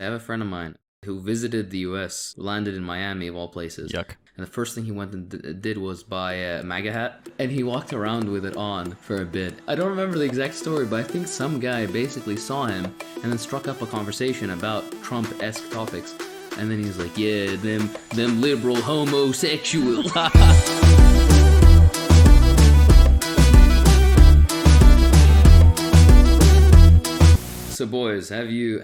I have a friend of mine who visited the U.S., landed in Miami of all places. Yuck. And the first thing he went and did was buy a MAGA hat, and he walked around with it on for a bit. I don't remember the exact story, but I think some guy basically saw him and then struck up a conversation about Trump-esque topics. And then he's like, yeah, them liberal homosexual. So boys, have you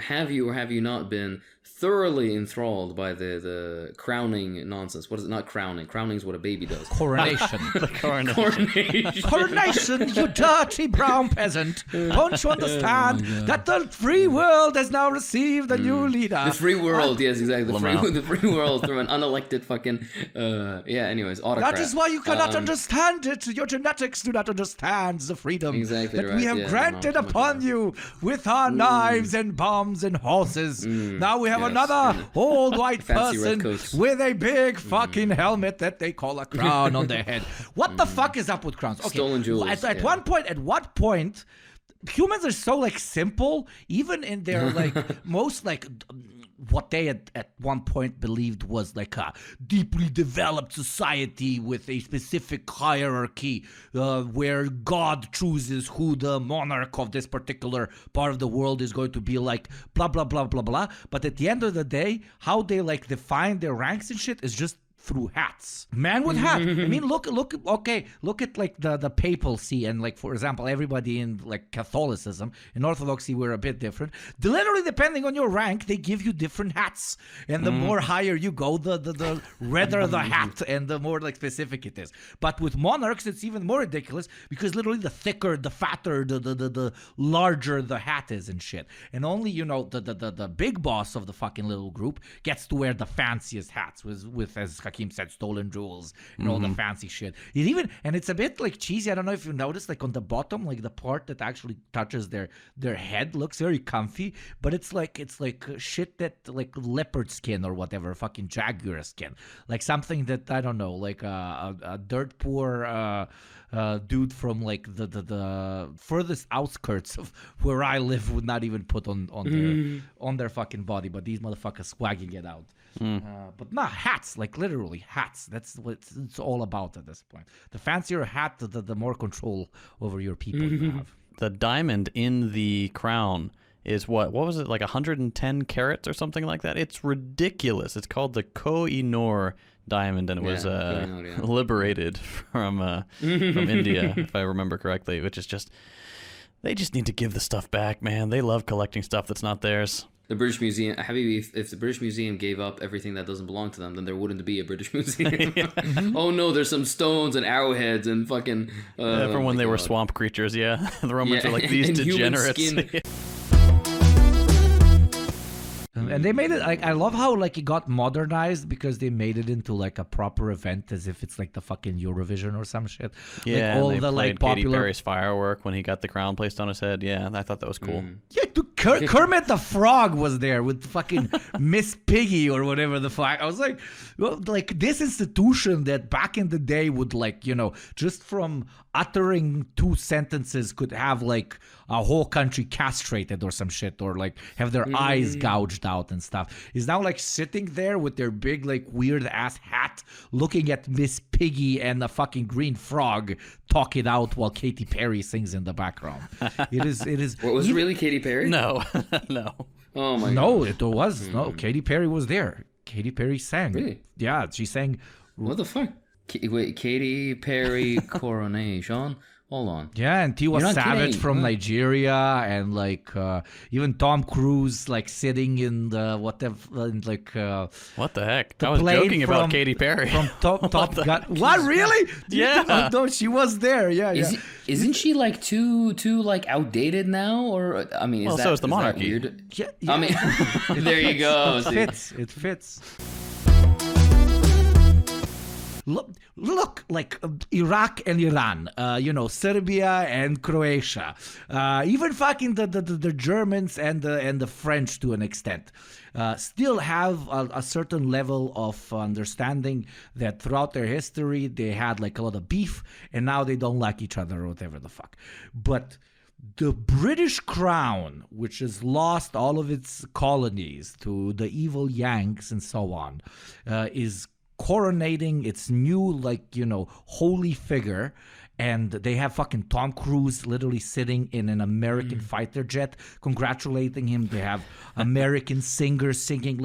or have you not been thoroughly enthralled by the crowning nonsense? What is it? Not crowning. Crowning is what a baby does. Coronation. The coronation. Coronation, you dirty brown peasant. Don't you understand that the free world has now received a new leader? The free world, yes, exactly. Lamau. The free world from an unelected fucking, anyways, autocrat. That is why you cannot understand it. Your genetics do not understand the freedom Exactly that right, we have yeah, granted no, upon you with our knives and bombs and horses. Now we have another old white Fancy red person coats. with a big fucking helmet that they call a crown on their head. What the fuck is up with crowns? Okay, Stolen jewels, At yeah. what point, humans are so like simple, even in their like most like what they at one point believed was like a deeply developed society with a specific hierarchy where God chooses who the monarch of this particular part of the world is going to be, like blah blah blah blah blah. But at the end of the day, how they like define their ranks and shit is just through hats. Man with hat. I mean, look at like the papacy and like, for example, everybody in like Catholicism. In Orthodoxy, we're a bit different. Literally, depending on your rank, they give you different hats. And the more higher you go, the redder the hat and the more like specific it is. But with monarchs, it's even more ridiculous because literally the thicker, the fatter, the larger the hat is and shit. And only, the big boss of the fucking little group gets to wear the fanciest hats with as Hakeem said, stolen jewels and all the fancy shit. It's a bit like cheesy. I don't know if you noticed, like on the bottom, like the part that actually touches their head looks very comfy, but it's like shit that like leopard skin or whatever, fucking jaguar skin, like something that I don't know, like a dirt poor dude from like the furthest outskirts of where I live would not even put on their fucking body, but these motherfuckers swagging it out. But not hats, like literally hats. That's what it's all about at this point. The fancier a hat, the more control over your people you have. The diamond in the crown is what was it, like 110 carats or something like that? It's ridiculous. It's called the Koh-i-Noor diamond, and it was liberated from India, if I remember correctly, which is just, they just need to give the stuff back, man. They love collecting stuff that's not theirs. The British Museum, if the British Museum gave up everything that doesn't belong to them, then there wouldn't be a British Museum. Oh no, there's some stones and arrowheads and fucking... from when they were swamp creatures, yeah. The Romans were like, these degenerates. And they made it, like, I love how like it got modernized because they made it into like a proper event, as if it's like the fucking Eurovision or some shit. Yeah, like, all and they the like played Katy popular Perry's Firework when he got the crown placed on his head. Yeah, I thought that was cool. Yeah, dude, Kermit the Frog was there with fucking Miss Piggy or whatever the fuck. I was like, well, like this institution that back in the day would like, just from uttering 2 sentences could have like a whole country castrated or some shit, or like have their eyes gouged out and stuff, is now like sitting there with their big like weird ass hat looking at Miss Piggy and a fucking green frog talk it out while Katy Perry sings in the background. It is What, was it really Katy Perry? No, no. Oh my god. No, it was no. Katy Perry was there. Katy Perry sang. Really? Yeah, she sang. What the fuck? Wait, Katy Perry Coronation? Hold on. Yeah, and Tiwa You're not Savage kidding. from Huh? Nigeria, and like even Tom Cruise like sitting in the whatever, in, like What the heck? the I was plane joking about from- Katy Perry. from Top the Gun. heck? What, really? Yeah. No, she was there. Yeah, yeah. Isn't she like too like outdated now? Or I mean, Well, so is the that monarchy. weird? Yeah, I mean, there you go. It see. fits. It fits. Look, like Iraq and Iran, Serbia and Croatia, even fucking the Germans and the French to an extent, still have a certain level of understanding that throughout their history they had like a lot of beef, and now they don't like each other or whatever the fuck. But The British Crown, which has lost all of its colonies to the evil Yanks and so on, is coronating its new, holy figure. And they have fucking Tom Cruise literally sitting in an American fighter jet, congratulating him. They have American singers singing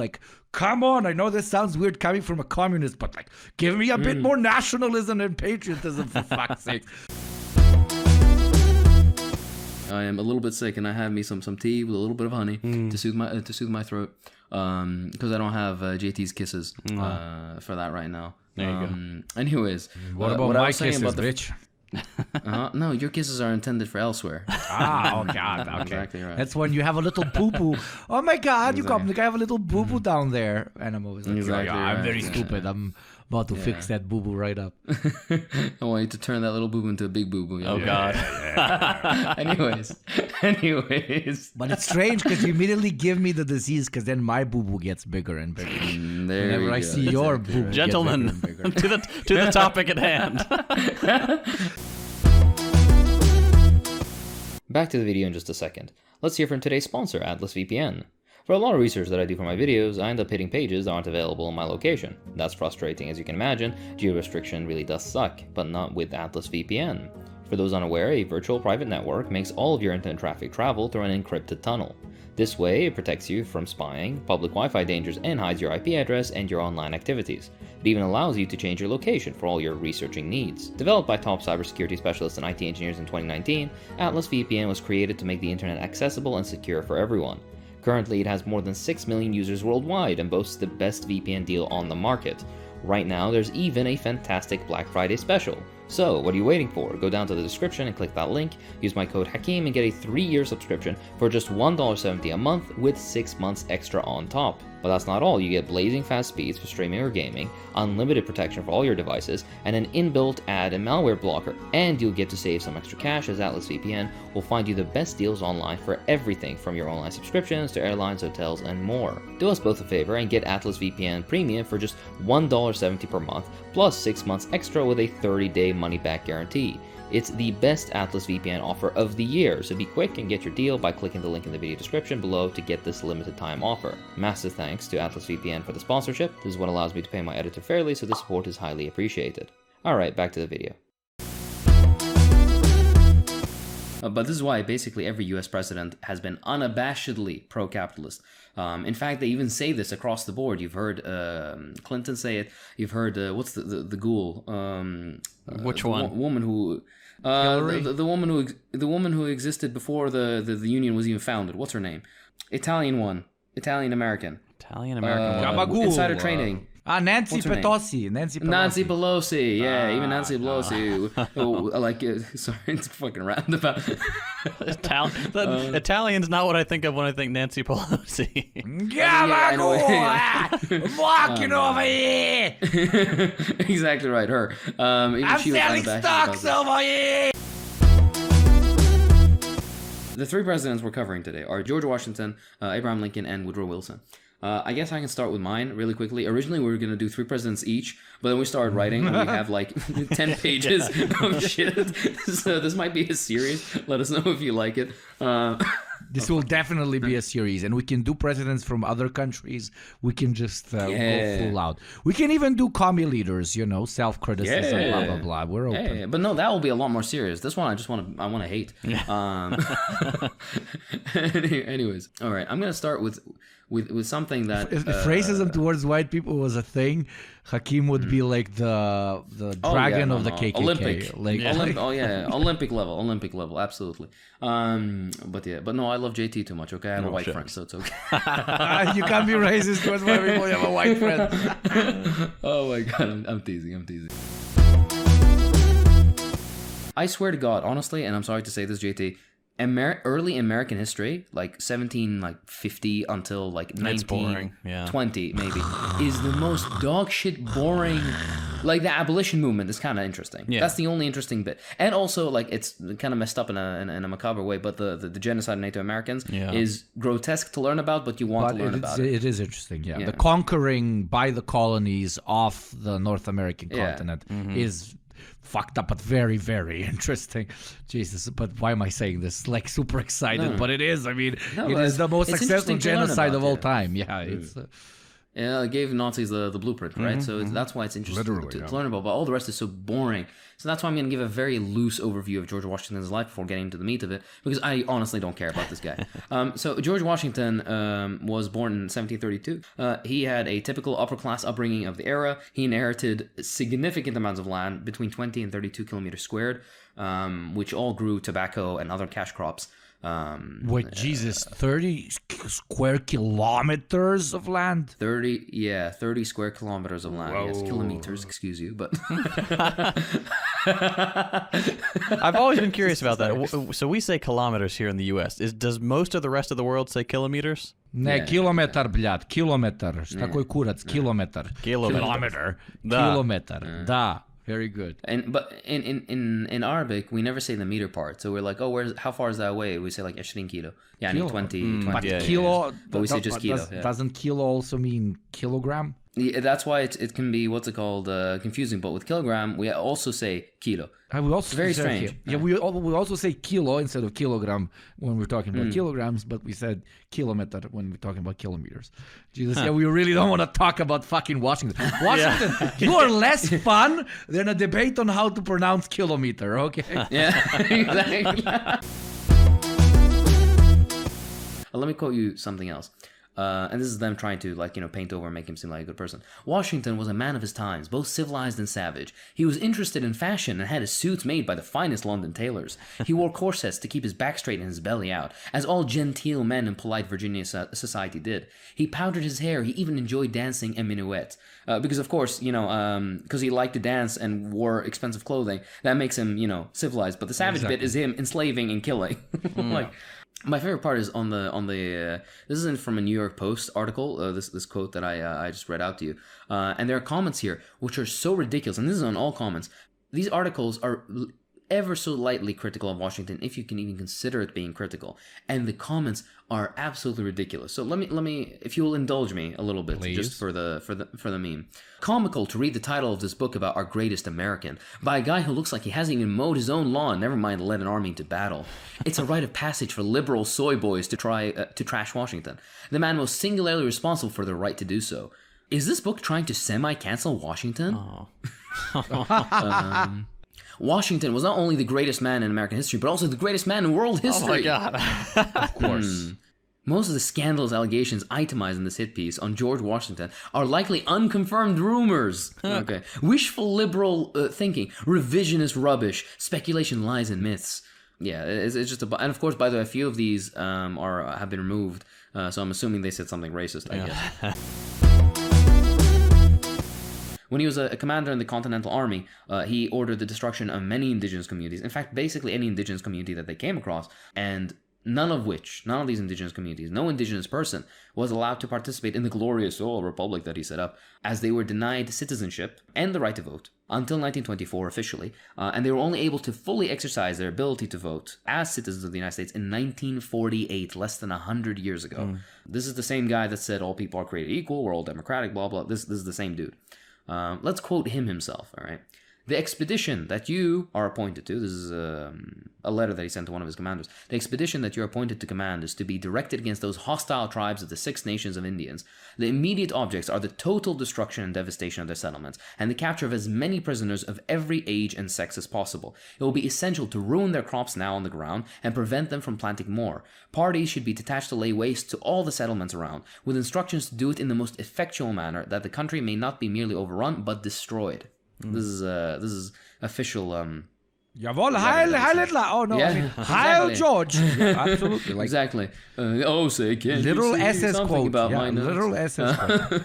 come on, I know this sounds weird coming from a communist, but give me a bit more nationalism and patriotism for fuck's sake. I am a little bit sick, and I have me some tea with a little bit of honey to soothe my throat, because I don't have JT's kisses for that right now. There you go. Anyways, what about my kisses, bitch? No, your kisses are intended for elsewhere. Oh God, okay. Exactly right. That's when you have a little boo-boo. Oh my God, you come, I have a little boo-boo down there. And I'm always like, Exactly I'm right. very stupid. I'm about to fix that boo-boo right up. I want you to turn that little boo-boo into a big boo-boo. Oh God. Anyways. But it's strange because you immediately give me the disease because then my boo-boo gets bigger and bigger. Whenever I see your boo-boo Gentlemen, get bigger and bigger. to the topic at hand. Back to the video in just a second. Let's hear from today's sponsor, Atlas VPN. For a lot of research that I do for my videos, I end up hitting pages that aren't available in my location. That's frustrating, as you can imagine. Geo-restriction really does suck, but not with Atlas VPN. For those unaware, a virtual private network makes all of your internet traffic travel through an encrypted tunnel. This way, it protects you from spying, public Wi-Fi dangers, and hides your IP address and your online activities. It even allows you to change your location for all your researching needs. Developed by top cybersecurity specialists and IT engineers in 2019, Atlas VPN was created to make the internet accessible and secure for everyone. Currently, it has more than 6 million users worldwide and boasts the best VPN deal on the market. Right now, there's even a fantastic Black Friday special. So, what are you waiting for? Go down to the description and click that link, use my code Hakeem and get a 3-year subscription for just $1.70 a month with 6 months extra on top. But that's not all. You get blazing fast speeds for streaming or gaming, unlimited protection for all your devices, and an inbuilt ad and malware blocker. And you'll get to save some extra cash, as Atlas VPN will find you the best deals online for everything from your online subscriptions to airlines, hotels, and more. Do us both a favor and get Atlas VPN Premium for just $1.70 per month, plus 6 months extra with a 30-day money-back guarantee. It's the best Atlas VPN offer of the year, so be quick and get your deal by clicking the link in the video description below to get this limited time offer. Massive thanks to Atlas VPN for the sponsorship. This is what allows me to pay my editor fairly, so the support is highly appreciated. Alright, back to the video. But this is why basically every US president has been unabashedly pro-capitalist. In fact, they even say this across the board. You've heard Clinton say it. You've heard, what's the ghoul? Which one? Woman who... the woman who existed before the union was even founded. What's her name? Italian one. Italian American. Gabagool. Insider trading. Nancy Pelosi. Nancy Pelosi, yeah, even Nancy Pelosi. Sorry, it's fucking roundabout. Italian's not what I think of when I think Nancy Pelosi. Gabagool! Walking over here! Exactly right, her. I'm selling stocks over here! The 3 presidents we're covering today are George Washington, Abraham Lincoln, and Woodrow Wilson. I guess I can start with mine really quickly. Originally, we were going to do 3 presidents each, but then we started writing, and we have 10 pages of shit. So this might be a series. Let us know if you like it. This will definitely be a series, and we can do presidents from other countries. We can just go full out. We can even do commie leaders, self-criticism, blah, blah, blah. We're open. Yeah. But no, that will be a lot more serious. This one, I want to hate. Anyways, all right. I'm going to start with something that... If racism towards white people was a thing, Hakeem would be like the dragon of the KKK. Olympic. Olympic level, absolutely. But no, I love JT too much, okay? I have a white friend, so it's okay. You can't be racist towards white people, you have a white friend. Oh my God, I'm teasing. I swear to God, honestly, and I'm sorry to say this, JT, early American history, 1750 until 1920 maybe, is the most dog shit boring. The abolition movement is kind of interesting. Yeah. That's the only interesting bit, and also it's kind of messed up in a macabre way. But the genocide of Native Americans is grotesque to learn about, but you want to learn about it. It is interesting. Yeah, the conquering by the colonies of the North American continent is. fucked up, but very, very interesting. Jesus, but why am I saying this? Like super excited, No. but it is. I mean, No, it is the most it's successful interesting to learn genocide about, of all yeah. time. Yeah, it's. It gave Nazis the blueprint, right? So that's why it's interesting to learn about. But all the rest is so boring. So that's why I'm going to give a very loose overview of George Washington's life before getting into the meat of it, because I honestly don't care about this guy. So George Washington was born in 1732. He had a typical upper-class upbringing of the era. He inherited significant amounts of land, between 20 and 32 kilometers squared, which all grew tobacco and other cash crops. Wait, Jesus, 30 square kilometers of land? 30 square kilometers of land. Yes, kilometers, excuse you, but I've always been curious about that. So we say kilometers here in the U.S. Does most of the rest of the world say kilometers? Ne, kilometar, блядь, kilometar. Такой кураc, kilometar. Kilometer. Kilometar. Da. Very good. But in Arabic we never say the meter part, so we're like, oh, how far is that away? We say like 20 kilo. Yeah, Kilo. 20. But Yeah, kilo, But we say just kilo. Doesn't kilo also mean kilogram? Yeah, that's why it can be confusing. But with kilogram, we also say kilo. We also Very say, strange. okay. Yeah, we also say kilo instead of kilogram when we're talking about kilograms, but we said kilometer when we're talking about kilometers. Jesus, yeah, we really don't want to talk about fucking Washington. Washington, you are less fun than a debate on how to pronounce kilometer, okay? Yeah, exactly. Let me quote you something else. And this is them trying to, paint over and make him seem like a good person. Washington was a man of his times, both civilized and savage. He was interested in fashion and had his suits made by the finest London tailors. He wore corsets to keep his back straight and his belly out, as all genteel men in polite Virginia society did. He powdered his hair. He even enjoyed dancing and minuet. Because, of course, because he liked to dance and wore expensive clothing, that makes him, civilized. But the savage bit is him enslaving and killing. My favorite part is on the this isn't from a New York Post article, this quote that I just read out to you, and there are comments here which are so ridiculous, and this is on all comments. These articles are ever so lightly critical of Washington, if you can even consider it being critical, and the comments are absolutely ridiculous. So let me, if you will indulge me a little bit, Please. just for the meme. Comical to read the title of this book about our greatest American by a guy who looks like he hasn't even mowed his own lawn, never mind led an army into battle. It's a rite of passage for liberal soy boys to try to trash Washington, the man most singularly responsible for their right to do so. Is this book trying to semi-cancel Washington? Washington was not only the greatest man in American history, but also the greatest man in world history. Oh my God. Of course. Most of the scandalous allegations itemized in this hit piece on George Washington are likely unconfirmed rumors. Okay, wishful liberal thinking, revisionist rubbish, speculation, lies, and myths. Yeah, it's just and of course, by the way, a few of these have been removed. So I'm assuming they said something racist, I guess. When he was a commander in the Continental Army, he ordered the destruction of many indigenous communities. In fact, basically any indigenous community that they came across, and none of these indigenous communities, no indigenous person was allowed to participate in the glorious republic that he set up, as they were denied citizenship and the right to vote until 1924 officially, and they were only able to fully exercise their ability to vote as citizens of the United States in 1948, less than 100 years ago. This is the same guy that said all people are created equal, we're all democratic, blah, blah. This is the same dude. Let's quote him himself, all right? The expedition that you are appointed to, this is a letter that he sent to one of his commanders. The expedition that you're appointed to command is to be directed against those hostile tribes of the 6 nations of Indians. The immediate objects are the total destruction and devastation of their settlements, and the capture of as many prisoners of every age and sex as possible. It will be essential to ruin their crops now on the ground and prevent them from planting more. Parties should be detached to lay waste to all the settlements around, with instructions to do it in the most effectual manner, that the country may not be merely overrun, but destroyed. This is official. Jawohl, Heil Hitler. Oh no, Yeah, I mean, Heil exactly. George. Yeah, absolutely. Like, Exactly. Say, can't literal you see SS something quote. about Yeah, my notes? literal SS quote.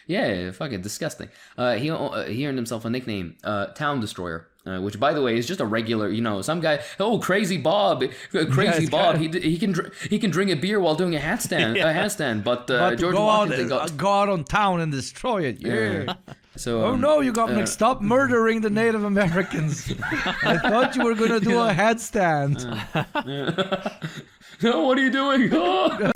Yeah, fucking disgusting. He earned himself a nickname, Town Destroyer, which, by the way, is just a regular, some guy. Oh, Crazy Bob, Crazy Bob. He can drink a beer while doing a handstand. But George Washington go out on town and destroy it. Yeah. So Oh no, you got mixed up murdering the Native Americans. I thought you were gonna do a headstand. No, what are you doing? Oh.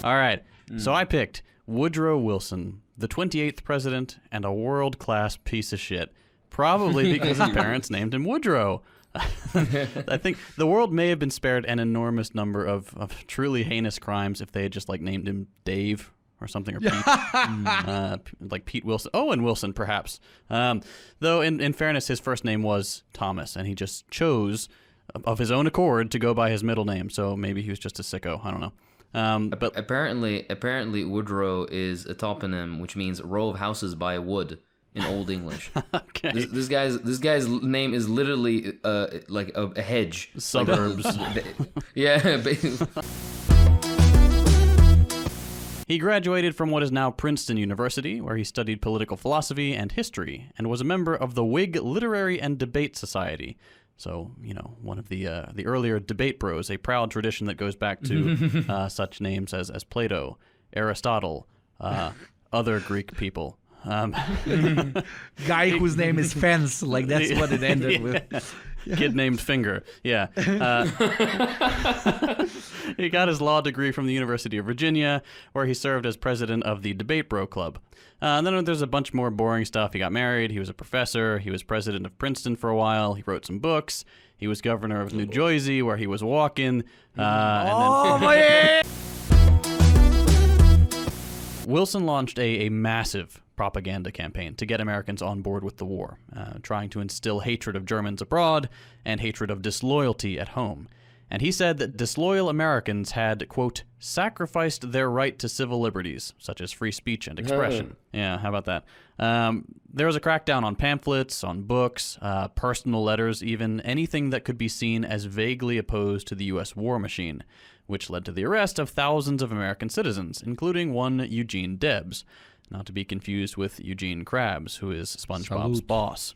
All right. So I picked Woodrow Wilson, the 28th president and a world-class piece of shit. Probably because his parents named him Woodrow. I think the world may have been spared an enormous number of truly heinous crimes if they had just like named him Dave or something, or Pete, like Pete Wilson. Owen Wilson, perhaps. Though in fairness, his first name was Thomas, and he just chose of his own accord to go by his middle name. So maybe he was just a sicko. I don't know. But apparently Woodrow is a toponym, which means row of houses by wood in Old English. Okay. This guy's name is literally like a hedge. Suburbs. Yeah. He graduated from what is now Princeton University, where he studied political philosophy and history, and was a member of the Whig Literary and Debate Society. So, you know, one of the earlier debate bros, a proud tradition that goes back to such names as Plato, Aristotle, other Greek people. Guy whose name is Fence, like that's what it ended with. Kid named Finger, yeah. He got his law degree from the University of Virginia, where he served as president of the Debate Bro Club. And then there's a bunch more boring stuff. He got married, he was a professor, he was president of Princeton for a while, he wrote some books, he was governor of New Jersey, where he was walking. Wilson launched a massive propaganda campaign to get Americans on board with the war, trying to instill hatred of Germans abroad and hatred of disloyalty at home. And he said that disloyal Americans had, quote, sacrificed their right to civil liberties, such as free speech and expression. Yeah, how about that? There was a crackdown on pamphlets, on books, personal letters, even anything that could be seen as vaguely opposed to the U.S. war machine, which led to the arrest of thousands of American citizens, including one Eugene Debs, not to be confused with Eugene Krabs, who is SpongeBob's boss.